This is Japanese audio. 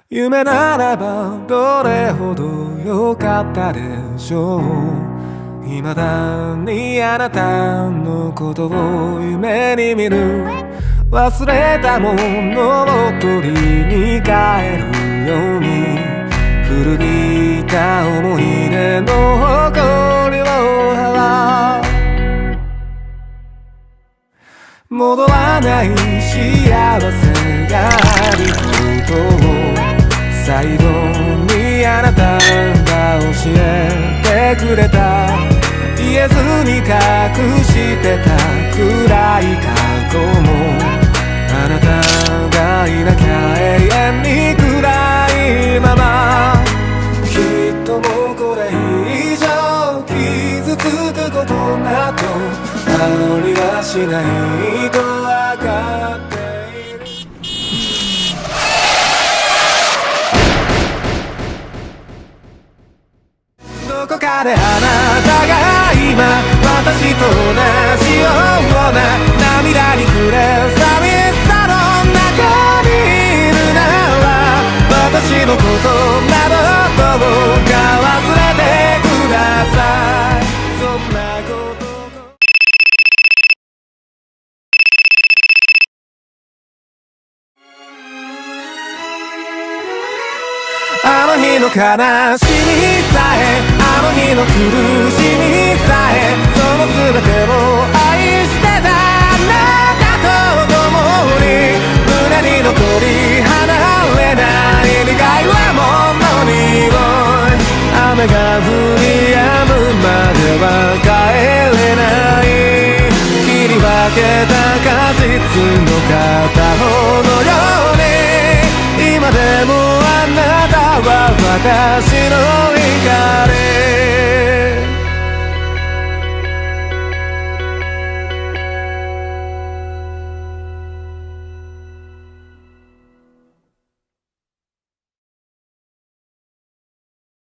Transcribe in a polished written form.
夢ならばどれほど良かったでしょう。未だにあなたのことを夢に見る。忘れたものを取りに帰るように、古びた思い出の誇りを払う。戻らない幸せがあることを最後にあなたが教えてくれた。言えずに隠してた暗い過去も、あなたがいなきゃ永遠に暗いまま。きっともうこれ以上傷つくことなどありはしないと分かっている。どこかであなたが今私と同じような涙に暮れ寂しさの中にいるなら、私のことなどどうか忘れてください。そんなことあの日の悲しみさえ、あの日の苦しみさえ、その全てを愛してたあなたと共に、胸に残り離れない苦いものに雨が降り止むまでは帰れない。切り分けた果実の片方のように、今でもあなたは私の光。